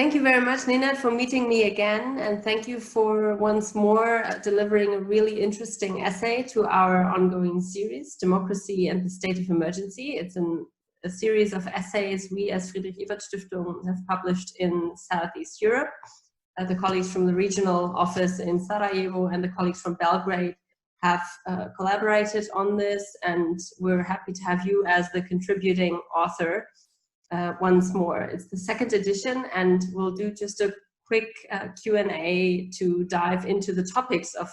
Thank you very much, Nenad, for meeting me again, and thank you for once more delivering a really interesting essay to our ongoing series, Democracy and the State of Emergency. It's a series of essays we as Friedrich Ebert Stiftung have published in Southeast Europe. The colleagues from the regional office in Sarajevo and the colleagues from Belgrade have collaborated on this, and we're happy to have you as the contributing author once more. It's the second edition, and we'll do just a quick Q&A to dive into the topics of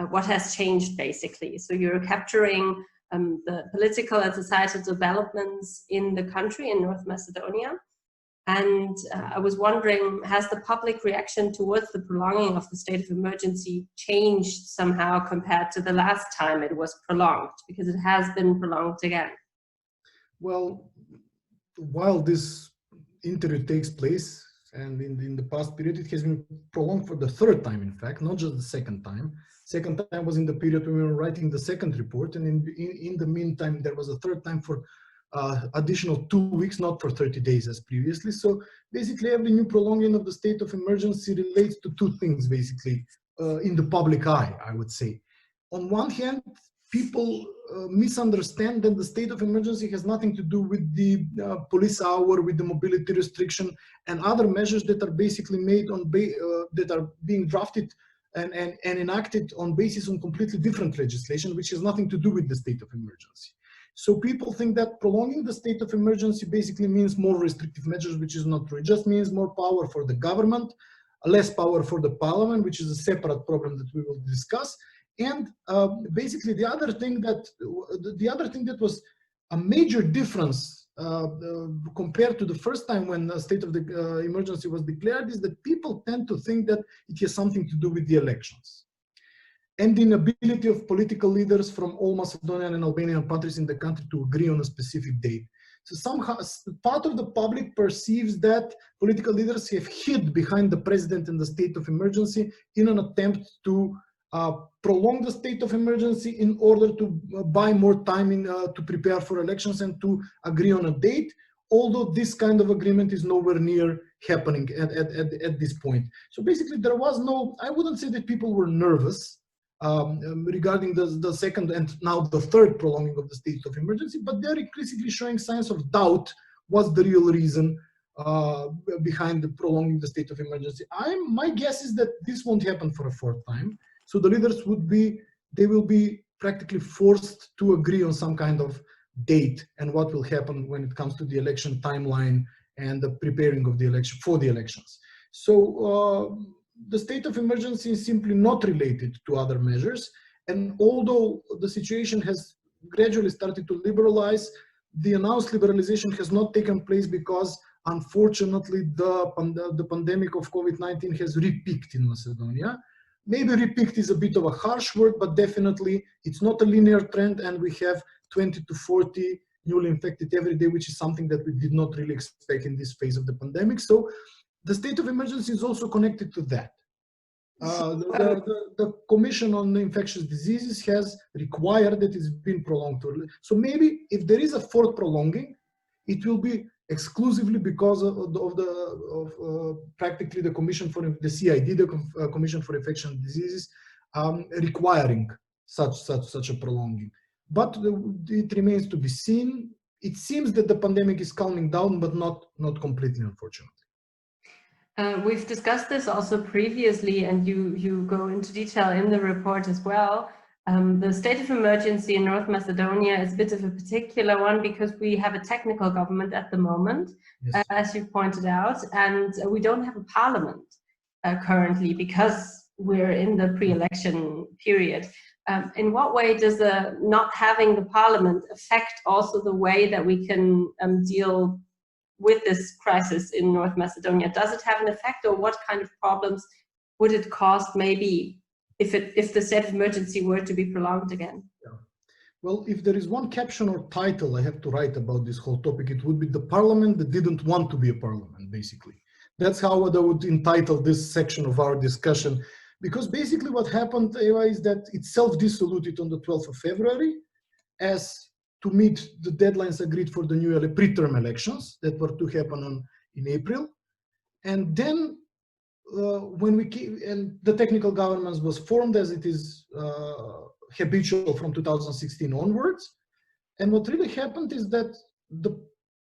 what has changed, basically. So you're capturing the political and societal developments in the country, in North Macedonia. And I was wondering, has the public reaction towards the prolonging of the state of emergency changed somehow compared to the last time it was prolonged? Because it has been prolonged again. Well, while this interview takes place, and in the past period, it has been prolonged for the third time, in fact, not just the second time. Second time was in the period when we were writing the second report, and in the meantime, there was a third time for additional 2 weeks, not for 30 days as previously. So basically, every new prolonging of the state of emergency relates to two things, basically, in the public eye, I would say. On one hand, people misunderstand that the state of emergency has nothing to do with the police hour, with the mobility restriction, and other measures that are basically made on that are being drafted and enacted on basis on completely different legislation, which has nothing to do with the state of emergency. So people think that prolonging the state of emergency basically means more restrictive measures, which is not true. It just means more power for the government, less power for the parliament, which is a separate problem that we will discuss. And basically, the other thing that was a major difference compared to the first time when the state of the emergency was declared is that people tend to think that it has something to do with the elections and the inability of political leaders from all Macedonian and Albanian countries in the country to agree on a specific date. So somehow part of the public perceives that political leaders have hid behind the president in the state of emergency in an attempt to prolong the state of emergency in order to buy more time to prepare for elections and to agree on a date, although this kind of agreement is nowhere near happening at this point. So basically there was no, I wouldn't say that people were nervous regarding the second and now the third prolonging of the state of emergency, but they're increasingly showing signs of doubt what's the real reason behind the prolonging the state of emergency. My guess is that this won't happen for a fourth time. So the leaders they will be practically forced to agree on some kind of date and what will happen when it comes to the election timeline and the preparing of the election for the elections. So the state of emergency is simply not related to other measures. And although the situation has gradually started to liberalize, the announced liberalization has not taken place because unfortunately the pandemic of COVID-19 has re-peaked in Macedonia. Maybe repeat is a bit of a harsh word, but definitely it's not a linear trend, and we have 20 to 40 newly infected every day, which is something that we did not really expect in this phase of the pandemic. So the state of emergency is also connected to that. The Commission on Infectious Diseases has required that it's been prolonged. So maybe if there is a fourth prolonging, it will be exclusively because of practically the Commission for the CID, the Commission for Infectious Diseases, requiring such a prolonging. But it remains to be seen. It seems that the pandemic is calming down, but not completely, unfortunately. We've discussed this also previously, and you go into detail in the report as well. The state of emergency in North Macedonia is a bit of a particular one because we have a technical government at the moment, yes, as you pointed out, and we don't have a parliament currently because we're in the pre-election period. In what way does not having the parliament affect also the way that we can deal with this crisis in North Macedonia? Does it have an effect, or what kind of problems would it cause maybe if the state of emergency were to be prolonged again? Yeah. Well, if there is one caption or title I have to write about this whole topic, it would be the parliament that didn't want to be a parliament, basically. That's how I would entitle this section of our discussion, because basically what happened, Eva, is that it self-dissoluted on the 12th of February as to meet the deadlines agreed for the new pre-term elections that were to happen in April. And then when and the technical government was formed as it is habitual from 2016 onwards. And what really happened is that the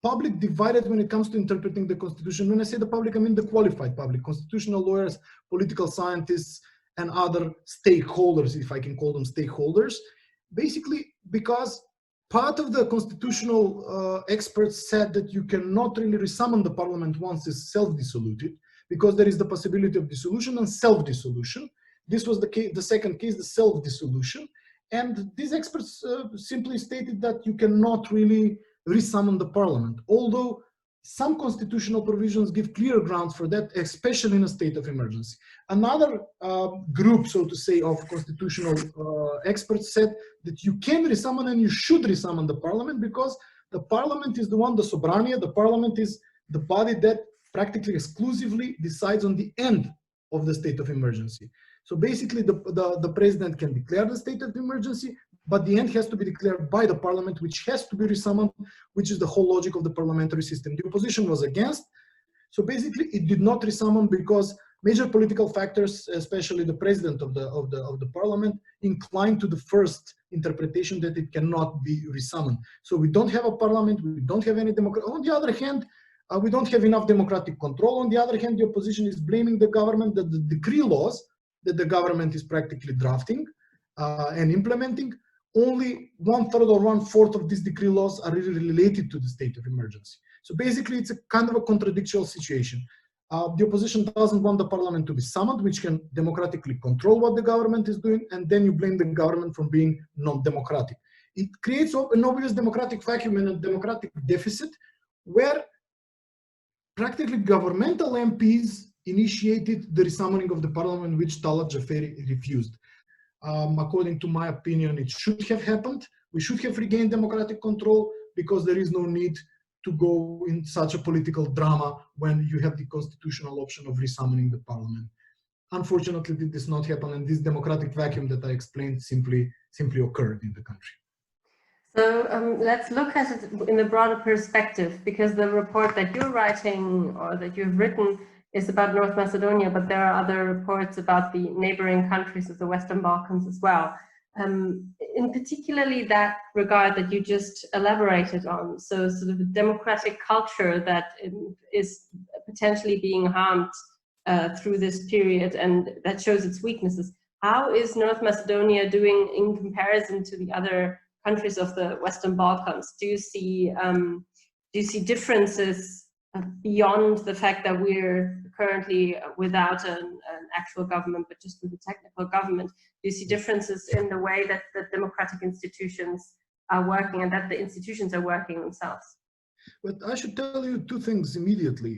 public divided when it comes to interpreting the constitution. When I say the public, I mean the qualified public, constitutional lawyers, political scientists, and other stakeholders, if I can call them stakeholders, basically because part of the constitutional experts said that you cannot really resummon the parliament once it's self-dissoluted, because there is the possibility of dissolution and self-dissolution. This was the case, the second case, the self-dissolution. And these experts simply stated that you cannot really resummon the parliament, although some constitutional provisions give clear grounds for that, especially in a state of emergency. Another group, so to say, of constitutional experts said that you can resummon and you should resummon the parliament, because the parliament is the one, the sobrania, the parliament is the body that practically exclusively decides on the end of the state of emergency. So basically the president can declare the state of emergency, but the end has to be declared by the parliament, which has to be resummoned, which is the whole logic of the parliamentary system. The opposition was against. So basically it did not resummon because major political factors, especially the president of the parliament, inclined to the first interpretation that it cannot be resummoned. So we don't have a parliament, we don't have any democracy. On the other hand, we don't have enough democratic control. On the other hand, the opposition is blaming the government that the decree laws that the government is practically drafting and implementing, only 1/3 or 1/4 of these decree laws are really related to the state of emergency. So basically, it's a kind of a contradictory situation. The opposition doesn't want the parliament to be summoned, which can democratically control what the government is doing, and then you blame the government for being non-democratic. It creates an obvious democratic vacuum and a democratic deficit, where practically governmental MPs initiated the resummoning of the parliament, which Talat Jaferi refused. According to my opinion, it should have happened. We should have regained democratic control, because there is no need to go in such a political drama when you have the constitutional option of resummoning the parliament. Unfortunately, it did not happen, and this democratic vacuum that I explained simply occurred in the country. So let's look at it in a broader perspective, because the report that you're writing or that you've written is about North Macedonia, but there are other reports about the neighboring countries of the Western Balkans as well. In particularly that regard that you just elaborated on, so sort of a democratic culture that is potentially being harmed through this period, and that shows its weaknesses. How is North Macedonia doing in comparison to the other countries of the Western Balkans? Do you see differences beyond the fact that we're currently without an actual government, but just with a technical government? Do you see differences in the way that the democratic institutions are working and that the institutions are working themselves? But I should tell you two things immediately.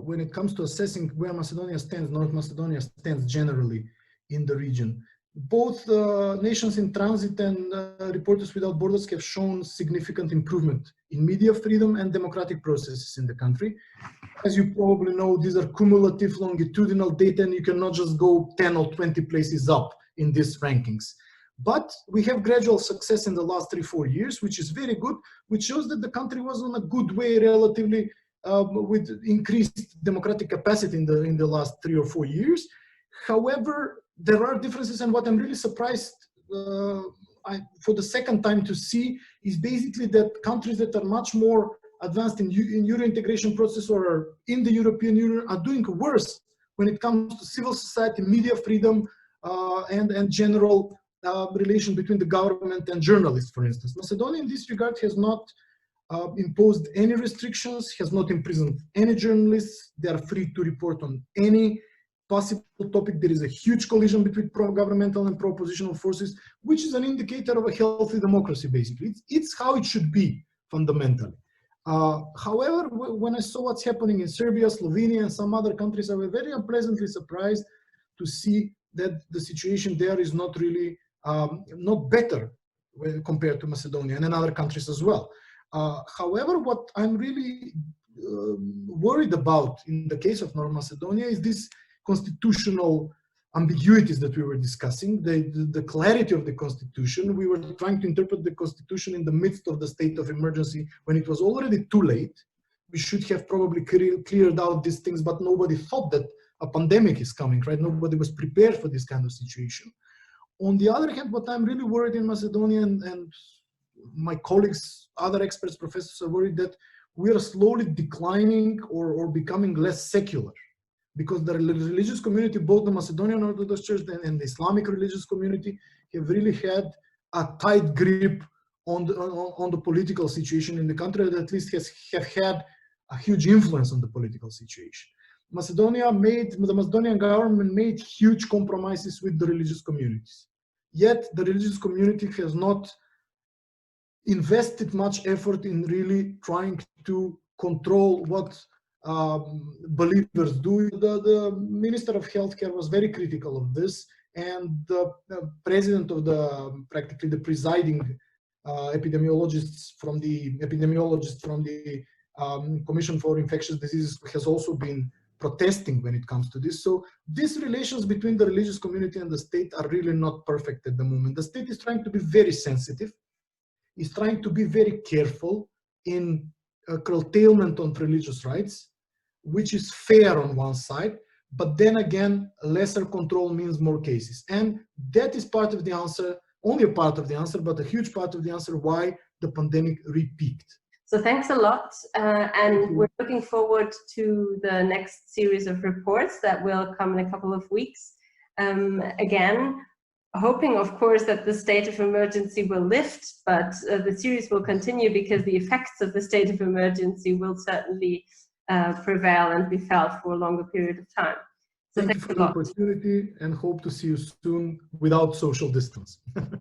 When it comes to assessing where Macedonia stands, North Macedonia stands generally in the region. Both nations in transit and Reporters Without Borders have shown significant improvement in media freedom and democratic processes in the country. As you probably know, these are cumulative longitudinal data, and you cannot just go 10 or 20 places up in these rankings. But we have gradual success in the last 3-4 years, which is very good, which shows that the country was on a good way relatively with increased democratic capacity in the last 3 or 4 years. However, there are differences, and what I'm really surprised for the second time to see is basically that countries that are much more advanced in Euro integration process or are in the European Union are doing worse when it comes to civil society, media freedom, and general relation between the government and journalists, for instance. Macedonia in this regard has not imposed any restrictions, has not imprisoned any journalists. They are free to report on any possible topic. There is a huge collision between pro-governmental and pro-oppositional forces, which is an indicator of a healthy democracy, basically. It's how it should be, fundamentally. However, when I saw what's happening in Serbia, Slovenia, and some other countries, I was very unpleasantly surprised to see that the situation there is not really, not better compared to Macedonia and in other countries as well. However, what I'm really worried about in the case of North Macedonia is this constitutional ambiguities that we were discussing, the clarity of the constitution. We were trying to interpret the constitution in the midst of the state of emergency when it was already too late. we should have probably cleared out these things, but nobody thought that a pandemic is coming, right? Nobody was prepared for this kind of situation. On the other hand, what I'm really worried in Macedonia, and my colleagues, other experts, professors are worried that we are slowly declining or becoming less secular, because the religious community, both the Macedonian Orthodox Church and the Islamic religious community, have really had a tight grip on the political situation in the country, that at least have had a huge influence on the political situation. The Macedonian government made huge compromises with the religious communities. Yet the religious community has not invested much effort in really trying to control what believers do. The Minister of Healthcare was very critical of this, and the president of practically the presiding epidemiologist from the Commission for Infectious Diseases has also been protesting when it comes to this. So these relations between the religious community and the state are really not perfect at the moment. The state is trying to be very sensitive, is trying to be very careful in curtailment on religious rights, which is fair on one side, but then again, lesser control means more cases. And that is part of the answer, only a part of the answer, but a huge part of the answer why the pandemic re-peaked. So thanks a lot, and we're looking forward to the next series of reports that will come in a couple of weeks. Again, hoping, of course, that the state of emergency will lift, but the series will continue because the effects of the state of emergency will certainly prevail and be felt for a longer period of time. So Thank you for the opportunity, and hope to see you soon without social distance.